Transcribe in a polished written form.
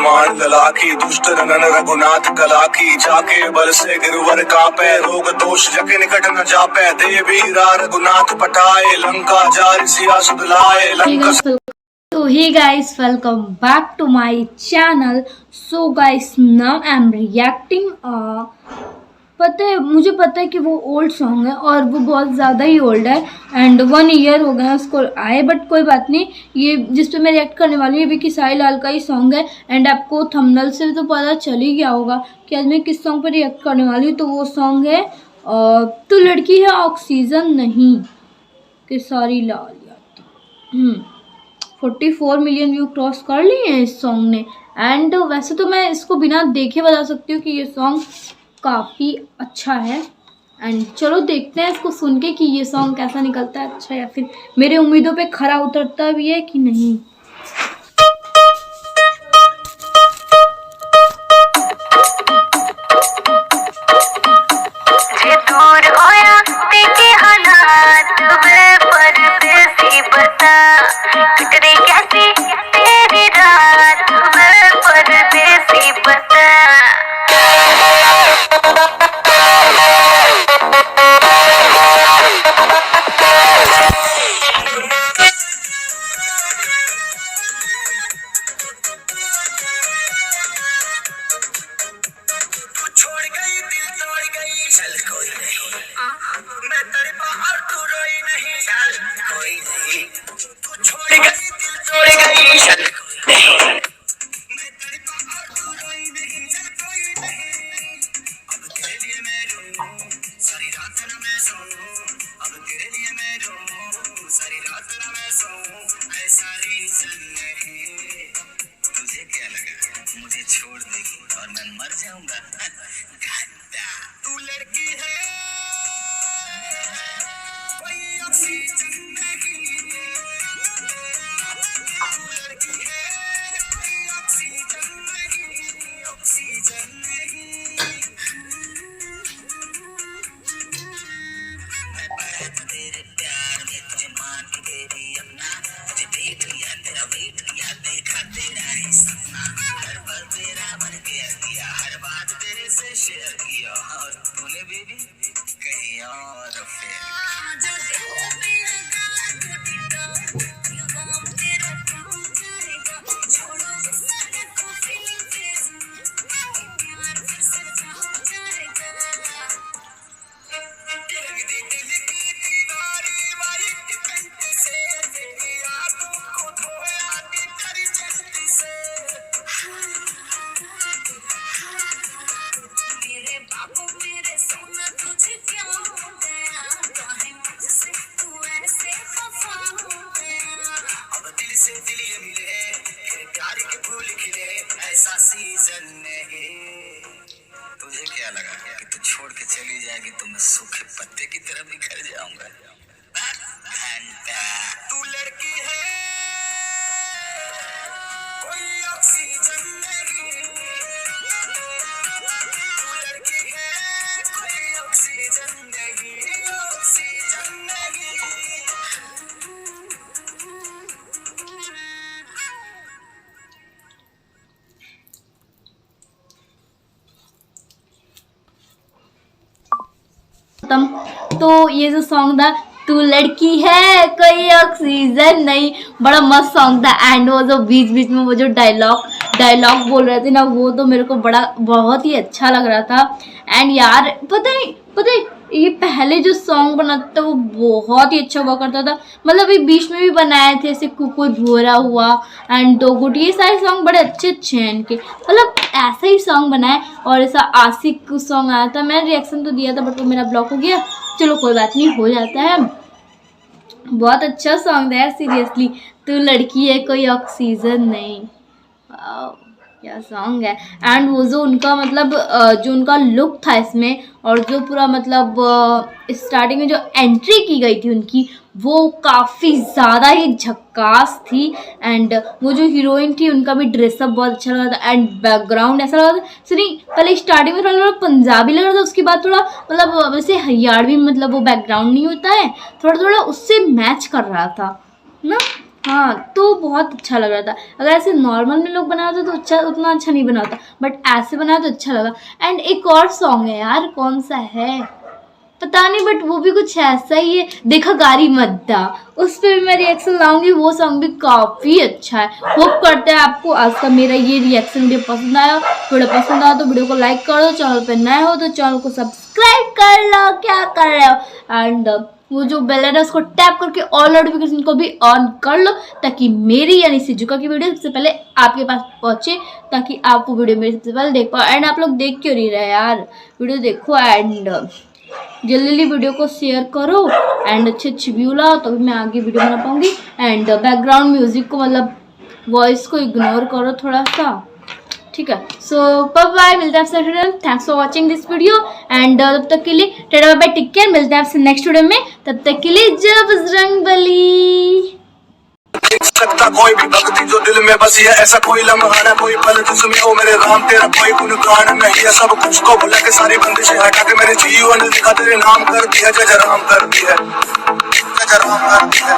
हनुमान लला की, दुष्ट नंदन रघुनाथ कला की, जाके बल से गिरवर कापे, रोग दोष जके निकट न जापे, देवी रघुनाथ पटाए, लंका जारि सिया सुध लाए, Lanka. So hey guys, welcome back to my channel. So guys, now I'm reacting मुझे पता है कि वो ओल्ड सॉन्ग है और वो बहुत ज़्यादा ही ओल्ड है एंड 1 ईयर हो गया उसको आए, बट कोई बात नहीं। ये जिस पे मैं रिएक्ट करने वाली हूँ ये भी किसाई लाल का ही सॉन्ग है एंड आपको थंबनेल से तो पता चल ही गया होगा कि आज मैं किस सॉन्ग पर रिएक्ट करने वाली हूँ। तो वो सॉन्ग है तू लड़की है ऑक्सीजन नहीं, Kisari Lal Yadav. 44 million view cross कर लिए हैं इस सॉन्ग ने एंड वैसे तो मैं इसको बिना देखे बता सकती हूँ कि ये सॉन्ग काफ़ी अच्छा है एंड चलो देखते हैं इसको सुन के कि ये सॉन्ग कैसा निकलता है, अच्छा या फिर मेरे उम्मीदों पे खरा उतरता भी है कि नहीं। छोड़ गई दिल तोड़ गई, चल कोई नहीं, मैं तेरे बाहर तू रोई नहीं, चल कोई नहीं, तू छोड़ गई दिल तोड़ गई, चल कोई नहीं, मैं तेरे बाहर तू रोई नहीं, चल कोई नहीं, अब तेरे लिए मैं रो सारी रात ना मैं सोऊं, अब तेरे लिए मैं रो सारी रात ना मैं सोऊं, ऐसा रीजन नहीं। तुझे क्या लगा मुझे छोड़ देगी और मैं मर जाऊंगा? तू लड़की है कोई ऑक्सीजन नहीं, तू लड़की है कोई ऑक्सीजन नहीं, ऑक्सीजन नहीं। मैं पड़ा था तेरे प्यार में, तुझे मान के बेबी अपना, तुझे देख लिया तेरा वेट किया, देखा तेरा ही सपना, हर पल तेरा बन गया, हर बात तेरे से शेयर किया, और तूने बेबी कहीं और फिर से दिल ये मिले, प्यार के फूल खिले, ऐसा सीजन नहीं। तुझे क्या लगा कि तू छोड़ के चली जाएगी तो मैं सूखे पत्ते की तरह बिखर जाऊंगा? तू लड़की है कोई ऑक्सीजन नहीं, तू लड़की है कोई ऑक्सीजन नहीं, ऑक्सीजन नहीं। तो ये जो सॉन्ग था तू लड़की है कोई ऑक्सीजन नहीं, बड़ा मस्त सॉन्ग था एंड वो जो बीच बीच में वो जो डायलॉग बोल रहे थे ना, वो तो मेरे को बहुत ही अच्छा लग रहा था एंड यार पता है ये पहले जो सॉन्ग बना था वो बहुत ही अच्छा हुआ करता था, मतलब ये बीच में भी बनाए थे ऐसे कोई भोरा हुआ एंड दो गुट, ये सारे सॉन्ग बड़े अच्छे हैं इनके, मतलब ऐसा ही सॉन्ग बनाए। और ऐसा आशिक सॉन्ग आया था, मैंने रिएक्शन तो दिया था बट वो मेरा ब्लॉक हो गया, चलो कोई बात नहीं, हो जाता है। बहुत अच्छा सॉन्ग था यार सीरियसली, तू लड़की है कोई ऑक्सीजन नहीं, क्या सॉन्ग है। एंड वो जो उनका मतलब जो उनका लुक था इसमें और जो पूरा मतलब स्टार्टिंग में जो एंट्री की गई थी उनकी, वो काफ़ी ज़्यादा ही झक्कास थी एंड वो जो हीरोइन थी उनका भी ड्रेसअप बहुत अच्छा लगा था एंड बैकग्राउंड ऐसा लगा था सनी, पहले स्टार्टिंग में थोड़ा पंजाबी लग रहा था, उसके बाद थोड़ा मतलब वैसे हरियाणवी, मतलब वो बैकग्राउंड नहीं होता है, थोड़ा उससे मैच कर रहा था ना। हाँ, तो बहुत अच्छा लग रहा था। अगर ऐसे नॉर्मल में लोग बनाते तो अच्छा, उतना अच्छा नहीं बनाता, बट ऐसे बनाया तो अच्छा लगा। एंड एक और सॉन्ग है यार, कौन सा है पता नहीं, बट वो भी कुछ ऐसा ही है, देखा गारी मद्दा, उस पर भी मैं रिएक्शन लाऊंगी। वो सॉन्ग भी काफी अच्छा है। होप करते हैं आपको आज का मेरा ये रिएक्शन वीडियो पसंद आया। वीडियो पसंद आया तो वीडियो को लाइक कर दो, चैनल पे नए हो तो चैनल को सब्सक्राइब कर लो, क्या कर रहे हो, एंड वो जो बेल है उसको टैप करके ऑल नोटिफिकेशन को भी ऑन कर लो, ताकि मेरी यानी सिजुका की वीडियो सबसे पहले आपके पास पहुंचे, ताकि आप वो वीडियो मेरे सबसे पहले देख पाओ। एंड आप लोग देख क्यों नहीं रहे यार, वीडियो देखो एंड जल्दी वीडियो को शेयर करो एंड अच्छे व्यू लाओ, तभी मैं आगे वीडियो बना पाऊंगी। एंड बैकग्राउंड म्यूजिक को, मतलब वॉइस को इग्नोर करो थोड़ा सा, ठीक है। सो बाय बाय, मिलते हैं आपसे, thanks for watching this video and तब तक के लिए tata bye bye, take care, मिलते हैं आपसे नेक्स्ट वीडियो में, तब तक के लिए जय बजरंगबली। सकता कोई भी भक्ति जो दिल में बसी है, ऐसा कोई लम्हा ना कोई पल जिसमें ओ मेरे राम तेरा कोई गुणगान नहीं है। सब कुछ को भुला के सारी बंदिशें हटा के मेरे जीवन लिखा तेरे नाम कर दिया, जय जय राम कर दिया, जय जय राम कर दिया।